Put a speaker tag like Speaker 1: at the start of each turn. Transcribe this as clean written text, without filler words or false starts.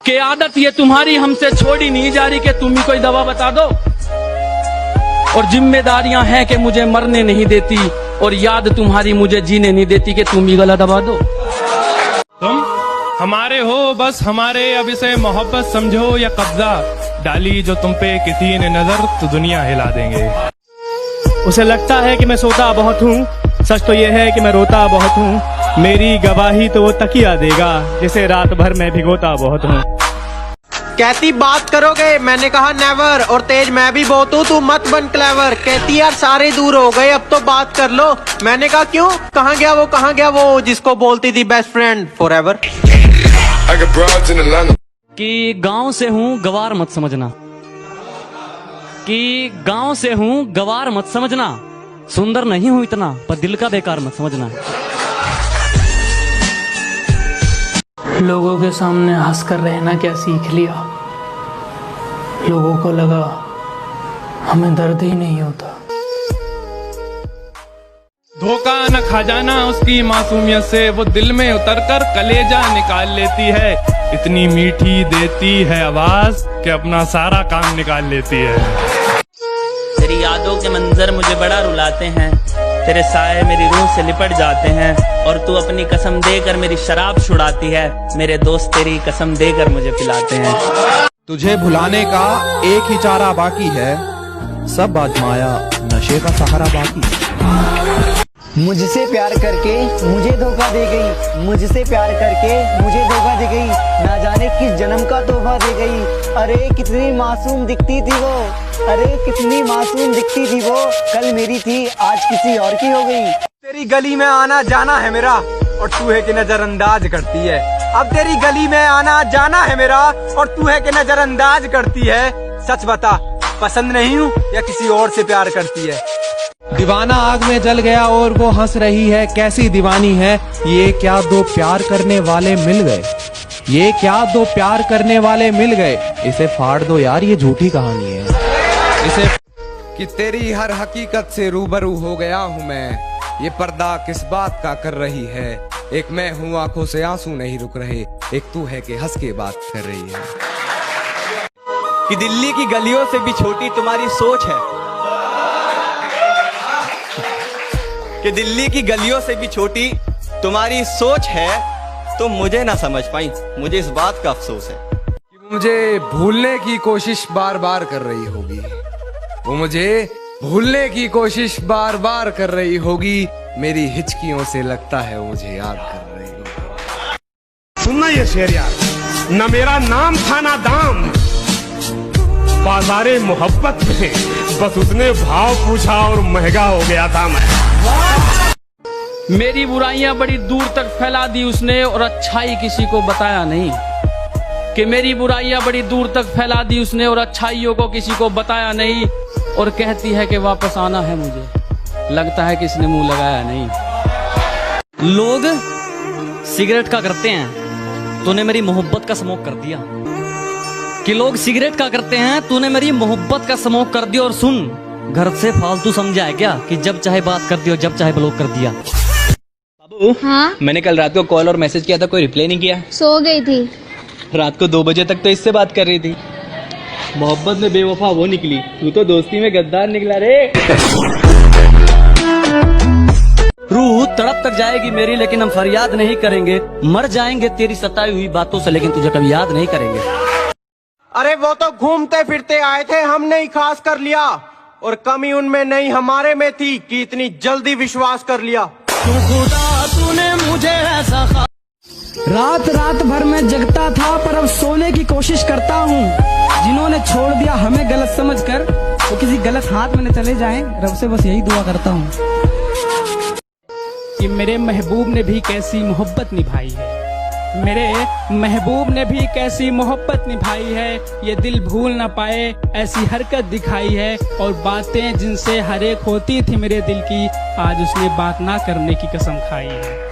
Speaker 1: कि आदत ये तुम्हारी हमसे छोड़ी नहीं जा रही कि तुम ही कोई दवा बता दो। और जिम्मेदारियां हैं कि मुझे मरने नहीं देती, और याद तुम्हारी मुझे जीने नहीं देती कि तुम ही गला दबा दो।
Speaker 2: तुम हमारे हो, बस हमारे, अब इसे मोहब्बत समझो या कब्जा। डाली जो तुम पे किसी ने नजर तो दुनिया हिला देंगे।
Speaker 3: उसे लगता है कि मैं सोता बहुत हूँ, सच तो ये है कि मैं रोता बहुत हूँ। मेरी गवाही तो वो तकिया देगा जिसे रात भर मैं भिगोता बहुत हूँ।
Speaker 4: कहती बात करोगे, मैंने कहा नेवर, और तेज मैं भी बहुत हूँ, तू मत बन क्लेवर। कहती यार सारे दूर हो गए अब तो बात कर लो, मैंने कहा क्यों, कहाँ गया वो जिसको बोलती थी बेस्ट फ्रेंड फॉरएवर।
Speaker 1: कि गांव से हूँ गवार मत समझना, कि गांव से हूँ गवार मत समझना, सुंदर नहीं हूँ इतना पर दिल का बेकार मत समझना।
Speaker 5: लोगों के सामने हंसकर रहना क्या सीख लिया, लोगों को लगा हमें दर्द ही नहीं होता।
Speaker 2: धोखा न खा जाना उसकी मासूमियत से, वो दिल में उतरकर कलेजा निकाल लेती है। इतनी मीठी देती है आवाज कि अपना सारा काम निकाल लेती है।
Speaker 6: तेरी यादों के मंजर मुझे बड़ा रुलाते हैं, तेरे साए मेरी रूह से लिपट जाते हैं, और तू अपनी कसम देकर मेरी शराब छुड़ाती है। मेरे दोस्त तेरी कसम देकर मुझे पिलाते हैं।
Speaker 7: तुझे भुलाने का एक ही चारा बाकी है, सब आजमाया नशे का सहारा बाकी।
Speaker 8: मुझसे प्यार करके मुझे धोखा दे गई, मुझसे प्यार करके मुझे धोखा दे गई, ना जाने किस जन्म का तोहफा दे गई। अरे कितनी मासूम दिखती थी वो, अरे कितनी मासूम दिखती थी वो, कल मेरी थी आज किसी और की हो गई।
Speaker 4: तेरी गली में आना जाना है मेरा, और तू है कि नजरअंदाज करती है। अब तेरी गली में आना जाना है मेरा, और तू है कि नजरअंदाज करती है। सच बता, पसंद नहीं हूँ या किसी और से प्यार करती है।
Speaker 7: दीवाना आग में जल गया और वो हंस रही है, कैसी दीवानी है ये, क्या दो प्यार करने वाले मिल गए, ये क्या दो प्यार करने वाले मिल गए। इसे फाड़ दो यार, ये झूठी कहानी है। इसे कि तेरी हर हकीकत से रूबरू हो गया हूँ मैं, ये पर्दा किस बात का कर रही है। एक मैं हूँ आंखों से आंसू नहीं रुक रहे, एक तू है कि हंस के बात कर रही है।
Speaker 9: कि दिल्ली की गलियों से भी छोटी तुम्हारी सोच है, कि दिल्ली की गलियों से भी छोटी तुम्हारी सोच है। तुम मुझे ना समझ पाई, मुझे इस बात का अफसोस है
Speaker 7: कि मुझे भूलने की कोशिश बार बार कर रही होगी, वो मुझे भूलने की कोशिश बार बार कर रही होगी। मेरी हिचकियों से लगता है वो मुझे याद कर रही होगी।
Speaker 3: सुनना ये शेर यार, न मेरा नाम था ना दाम, बाजारे मोहब्बत में बस उसने भाव पूछा और महंगा हो गया था मैं।
Speaker 1: मेरी बुराइयां बड़ी दूर तक फैला दी उसने, और अच्छाई किसी को बताया नहीं। कि मेरी बुराइयां बड़ी दूर तक फैला दी उसने, और अच्छाइयों को किसी को बताया नहीं। और कहती है कि वापस आना है मुझे, लगता है किसने मुंह लगाया नहीं।
Speaker 6: लोग सिगरेट का करते हैं, तूने मेरी मोहब्बत का स्मोक कर दिया। कि लोग सिगरेट का करते हैं, तूने मेरी मोहब्बत का स्मोक कर दिया। और सुन, घर से फालतू समझा है क्या कि जब चाहे बात कर दी और जब चाहे ब्लॉक कर दिया। बाबू,
Speaker 10: हाँ?
Speaker 6: मैंने कल रात को कॉल और मैसेज किया था, कोई रिप्लाई नहीं किया।
Speaker 10: सो गई थी।
Speaker 6: रात को 2 बजे तक तो इससे बात कर रही थी। मोहब्बत में बेवफा वो निकली, तू तो दोस्ती में गद्दार निकला रे।
Speaker 1: रूह तड़प तक जाएगी मेरी, लेकिन हम फरियाद नहीं करेंगे। मर जाएंगे तेरी सताई हुई बातों से, लेकिन तुझे कभी याद नहीं करेंगे।
Speaker 4: अरे वो तो घूमते फिरते आए थे, हमने ही खास कर लिया, और कमी उनमें नहीं हमारे में थी कि इतनी जल्दी विश्वास कर लिया।
Speaker 1: खुदा तूने मुझे ऐसा
Speaker 5: रात रात भर मैं जगता था, पर अब सोने की कोशिश करता हूँ। जिन्होंने छोड़ दिया हमें गलत समझकर, वो किसी गलत हाथ में न चले जाएं, रब से बस यही दुआ करता हूँ।
Speaker 3: कि मेरे महबूब ने भी कैसी मोहब्बत निभाई है, मेरे महबूब ने भी कैसी मोहब्बत निभाई है। ये दिल भूल ना पाए ऐसी हरकत दिखाई है, और बातें जिनसे हर एक होती थी मेरे दिल की, आज उसने बात ना करने की कसम खाई है।